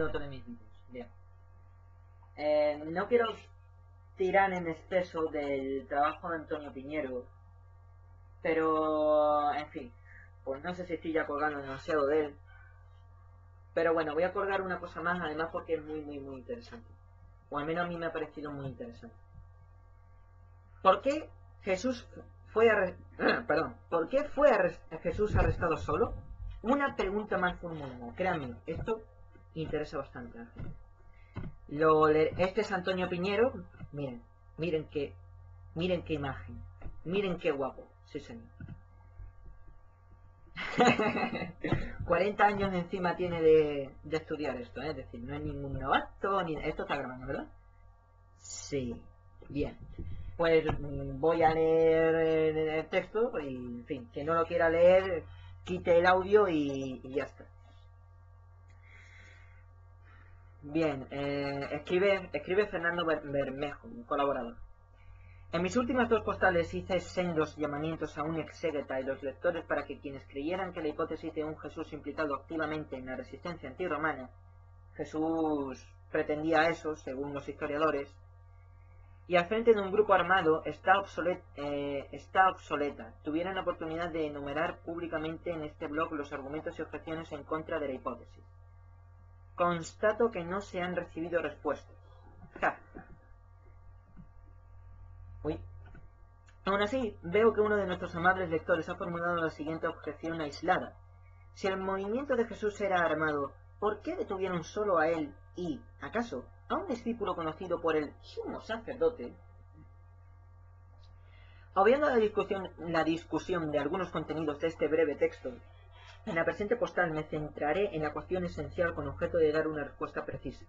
otro de mis vídeos. Bien. No quiero tirar en exceso del trabajo de Antonio Piñero, pero, en fin, pues no sé si estoy ya colgando demasiado de él. Pero bueno, voy a colgar una cosa más, además porque es muy interesante. O al menos a mí me ha parecido muy interesante. ¿Por qué Jesús fue ¿Por qué fue Jesús arrestado solo? Una pregunta mal formulada. Créanme, esto interesa bastante a la gente. Este es Antonio Piñero. Miren qué imagen. Miren qué guapo. Sí, señor. 40 años encima tiene de estudiar esto, ¿eh? Es decir, no es ningún novato, ni... Esto está grabando, ¿verdad? Sí. Bien. Pues voy a leer el texto y, en fin, quien no lo quiera leer, quite el audio y ya está. Bien, escribe Fernando Bermejo, un colaborador. En mis últimas dos postales hice sendos llamamientos a un exégeta y los lectores para que quienes creyeran que la hipótesis de un Jesús implicado activamente en la resistencia antirromana, Jesús pretendía eso, según los historiadores, y al frente de un grupo armado está obsoleta, tuvieran la oportunidad de enumerar públicamente en este blog los argumentos y objeciones en contra de la hipótesis. Constato que no se han recibido respuestas. Ja. Uy. Aún así, veo que uno de nuestros amables lectores ha formulado la siguiente objeción aislada. Si el movimiento de Jesús era armado, ¿por qué detuvieron solo a él y, acaso, a un discípulo conocido por el sumo sacerdote? Obviando la discusión de algunos contenidos de este breve texto, en la presente postal me centraré en la cuestión esencial con objeto de dar una respuesta precisa.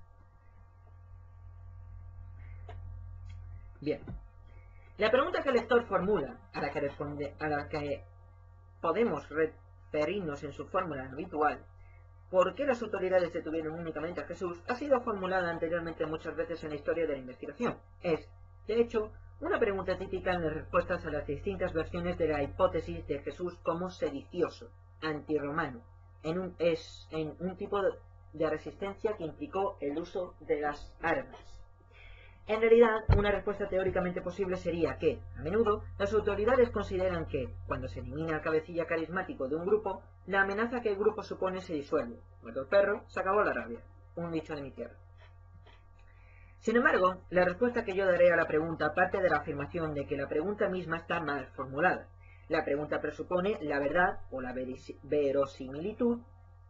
Bien. La pregunta que el lector formula, a la que podemos referirnos en su fórmula habitual, ¿por qué las autoridades detuvieron únicamente a Jesús?, ha sido formulada anteriormente muchas veces en la historia de la investigación. Es, de hecho, una pregunta típica en las respuestas a las distintas versiones de la hipótesis de Jesús como sedicioso, antirromano, en un tipo de resistencia que implicó el uso de las armas. En realidad, una respuesta teóricamente posible sería que, a menudo, las autoridades consideran que, cuando se elimina al cabecilla carismático de un grupo, la amenaza que el grupo supone se disuelve. Muerto el perro, se acabó la rabia. Un dicho de mi tierra. Sin embargo, la respuesta que yo daré a la pregunta parte de la afirmación de que la pregunta misma está mal formulada. La pregunta presupone la verdad o la verosimilitud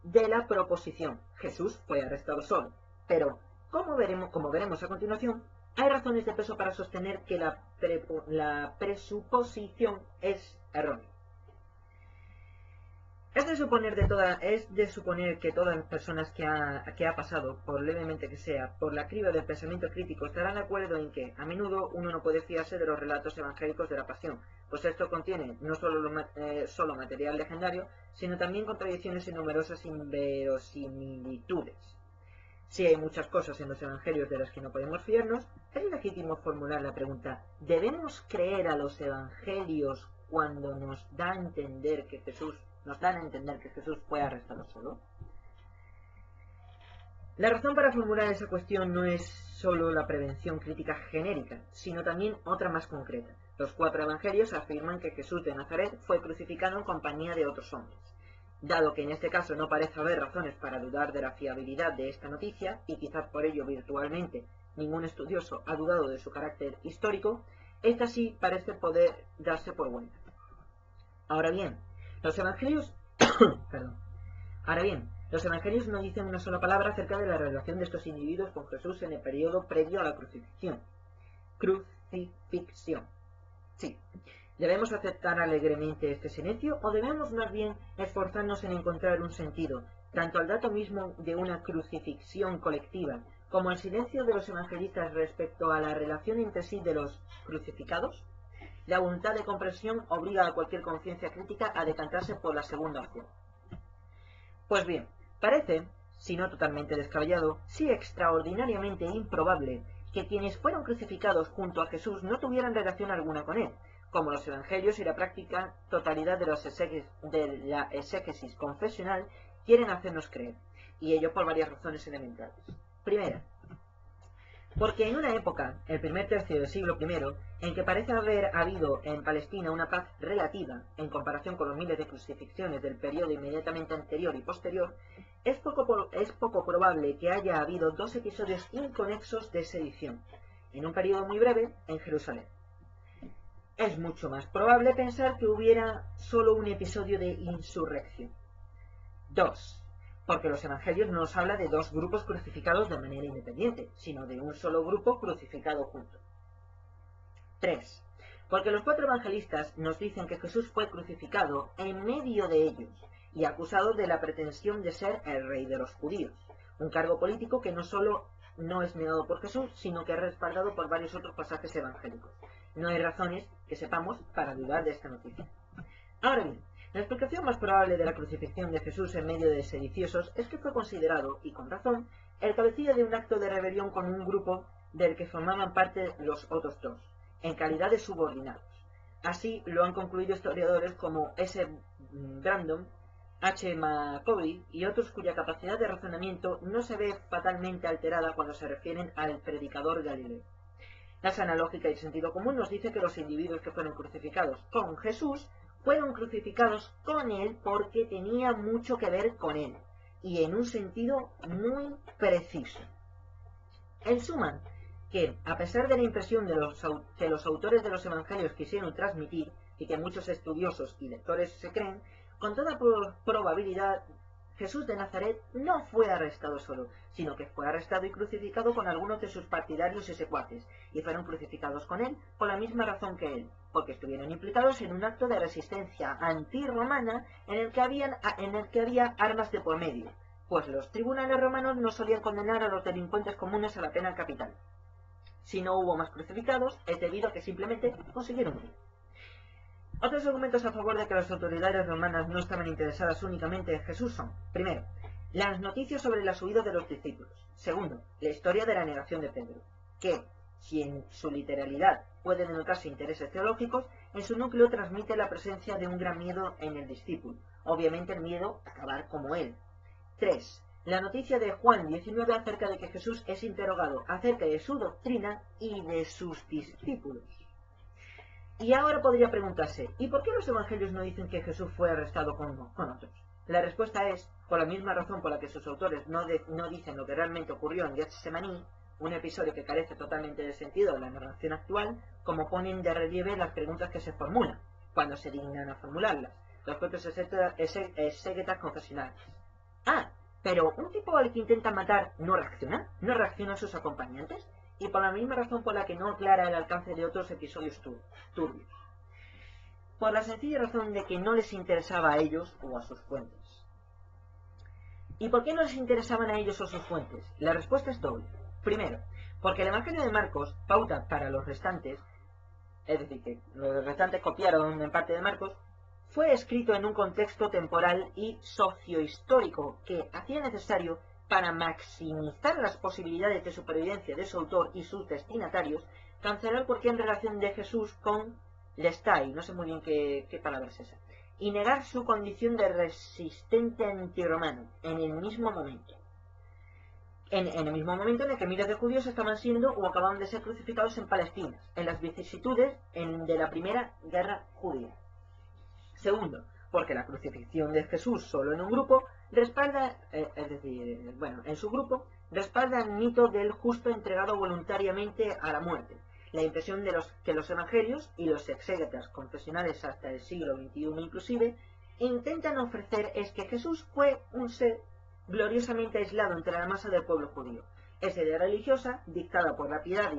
de la proposición. Jesús fue arrestado solo. Pero, como veremos a continuación, hay razones de peso para sostener que la presuposición es errónea. Es de suponer que todas las personas que ha pasado, por levemente que sea, por la criba del pensamiento crítico, estarán de acuerdo en que, a menudo, uno no puede fiarse de los relatos evangélicos de la pasión, pues esto contiene no solo material legendario, sino también contradicciones y numerosas inverosimilitudes. Si hay muchas cosas en los evangelios de las que no podemos fiarnos, es legítimo formular la pregunta: ¿debemos creer a los evangelios cuando nos dan a entender que Jesús fue arrestado solo? La razón para formular esa cuestión no es solo la prevención crítica genérica, sino también otra más concreta. Los 4 evangelios afirman que Jesús de Nazaret fue crucificado en compañía de otros hombres. Dado que en este caso no parece haber razones para dudar de la fiabilidad de esta noticia, y quizás por ello virtualmente ningún estudioso ha dudado de su carácter histórico, esta sí parece poder darse por buena. Ahora bien, los evangelios no dicen una sola palabra acerca de la relación de estos individuos con Jesús en el periodo previo a la crucifixión. Sí. ¿Debemos aceptar alegremente este silencio o debemos más bien esforzarnos en encontrar un sentido, tanto al dato mismo de una crucifixión colectiva, como al silencio de los evangelistas respecto a la relación entre sí de los crucificados? La voluntad de comprensión obliga a cualquier conciencia crítica a decantarse por la segunda opción. Pues bien, parece, si no totalmente descabellado, sí extraordinariamente improbable, que quienes fueron crucificados junto a Jesús no tuvieran relación alguna con él, como los evangelios y la práctica totalidad de la exégesis confesional quieren hacernos creer. y ello por varias razones elementales. Primera, porque en una época, el primer tercio del siglo I, en que parece haber habido en Palestina una paz relativa en comparación con los miles de crucifixiones del periodo inmediatamente anterior y posterior, es poco probable que haya habido dos episodios inconexos de sedición, en un periodo muy breve, en Jerusalén. Es mucho más probable pensar que hubiera solo un episodio de insurrección. 2. Porque los evangelios no nos habla de dos grupos crucificados de manera independiente, sino de un solo grupo crucificado junto. 3. Porque los 4 evangelistas nos dicen que Jesús fue crucificado en medio de ellos y acusado de la pretensión de ser el rey de los judíos, un cargo político que no solo no es negado por Jesús, sino que es respaldado por varios otros pasajes evangélicos. No hay razones que sepamos para dudar de esta noticia. Ahora bien, la explicación más probable de la crucifixión de Jesús en medio de sediciosos es que fue considerado, y con razón, el cabecilla de un acto de rebelión con un grupo del que formaban parte los otros dos, en calidad de subordinados. Así lo han concluido historiadores como S. Brandon, H. McCovey y otros cuya capacidad de razonamiento no se ve fatalmente alterada cuando se refieren al predicador galileo. La sana lógica y sentido común nos dice que los individuos que fueron crucificados con Jesús fueron crucificados con él porque tenía mucho que ver con él, y en un sentido muy preciso. En suma, que, a pesar de la impresión que los autores de los evangelios quisieron transmitir, y que muchos estudiosos y lectores se creen, con toda probabilidad Jesús de Nazaret no fue arrestado solo, sino que fue arrestado y crucificado con algunos de sus partidarios y secuaces, y fueron crucificados con él por la misma razón que él, porque estuvieron implicados en un acto de resistencia antirromana en el que había armas de por medio, pues los tribunales romanos no solían condenar a los delincuentes comunes a la pena capital. Si no hubo más crucificados, es debido a que simplemente consiguieron huir. Otros argumentos a favor de que las autoridades romanas no estaban interesadas únicamente en Jesús son: primero, las noticias sobre las huidas de los discípulos; segundo, la historia de la negación de Pedro, que, si en su literalidad puede denotarse intereses teológicos, en su núcleo transmite la presencia de un gran miedo en el discípulo, obviamente el miedo a acabar como él. 3. La noticia de Juan 19 acerca de que Jesús es interrogado acerca de su doctrina y de sus discípulos. Y ahora podría preguntarse, ¿y por qué los evangelios no dicen que Jesús fue arrestado con otros? La respuesta es, por la misma razón por la que sus autores no dicen lo que realmente ocurrió en Getsemaní, un episodio que carece totalmente de sentido de la narración actual, como ponen de relieve las preguntas que se formulan, cuando se dignan a formularlas, los propios exégetas confesionales. Ah, pero un tipo al que intenta matar no reacciona a sus acompañantes, y por la misma razón por la que no aclara el alcance de otros episodios turbios. Por la sencilla razón de que no les interesaba a ellos o a sus fuentes. ¿Y por qué no les interesaban a ellos o sus fuentes? La respuesta es doble. Primero, porque el Evangelio de Marcos pauta para los restantes, es decir, que los restantes copiaron en parte de Marcos, fue escrito en un contexto temporal y sociohistórico que hacía necesario, para maximizar las posibilidades de supervivencia de su autor y sus destinatarios, cancelar cualquier relación de Jesús con Lestai, no sé muy bien qué palabra es esa, y negar su condición de resistente antirromano en el mismo momento. En el mismo momento en el que miles de judíos estaban siendo o acababan de ser crucificados en Palestina, en las vicisitudes de la primera guerra judía. Segundo, porque la crucifixión de Jesús solo en un grupo respalda, en su grupo, respalda el mito del justo entregado voluntariamente a la muerte. La impresión de que los evangelios y los exégetas confesionales hasta el siglo XXI inclusive intentan ofrecer es que Jesús fue un ser gloriosamente aislado entre la masa del pueblo judío. Esa idea religiosa, dictada por la piedad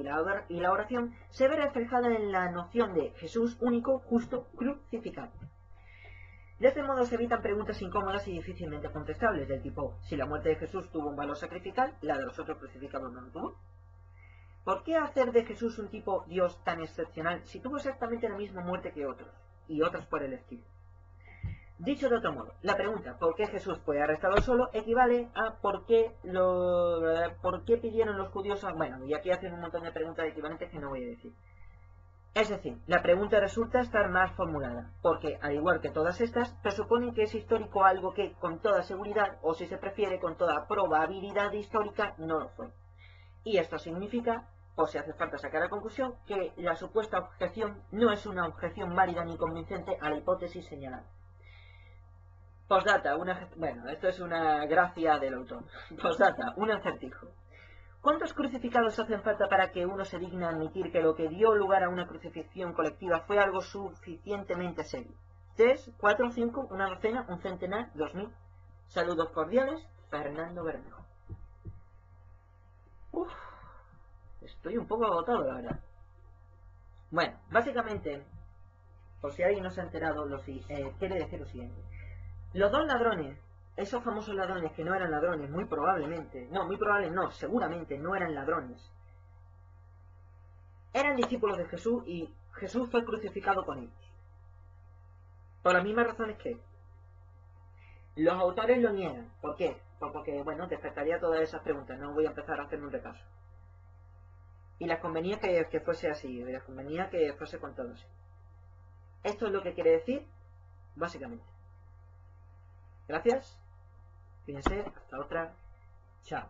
y la oración, se ve reflejada en la noción de Jesús único, justo, crucificado. De este modo se evitan preguntas incómodas y difícilmente contestables, del tipo: si la muerte de Jesús tuvo un valor sacrificial, la de los otros crucificados no lo tuvo. ¿Por qué hacer de Jesús un tipo Dios tan excepcional si tuvo exactamente la misma muerte que otros, y otros por el estilo? Dicho de otro modo, la pregunta ¿por qué Jesús fue arrestado solo? Equivale a ¿por qué pidieron los judíos? Bueno, y aquí hacen un montón de preguntas equivalentes que no voy a decir. Es decir, la pregunta resulta estar mal formulada, porque, al igual que todas estas, presuponen que es histórico algo que, con toda seguridad, o si se prefiere, con toda probabilidad histórica, no lo fue. Y esto significa, o si hace falta sacar a conclusión, que la supuesta objeción no es una objeción válida ni convincente a la hipótesis señalada. Postdata, bueno, esto es una gracia del autor. Postdata, un acertijo. ¿Cuántos crucificados hacen falta para que uno se digne admitir que lo que dio lugar a una crucifixión colectiva fue algo suficientemente serio? ¿3, 4, 5, una docena, un centenar, 2000? Saludos cordiales, Fernando Bermejo. Uf, estoy un poco agotado, la verdad. Bueno, básicamente, por si alguien no se ha enterado, quiere decir lo siguiente. Los dos ladrones, esos famosos ladrones que no eran ladrones, muy probablemente, seguramente no eran ladrones, eran discípulos de Jesús y Jesús fue crucificado con ellos. Por las mismas razones que los autores lo niegan. ¿Por qué? Pues porque, bueno, despertaría todas esas preguntas. No voy a empezar a hacer un repaso. Y les convenía que fuese así, les convenía que fuese con todo así. Esto es lo que quiere decir, básicamente. Gracias. Fíjense, hasta otra. Chao.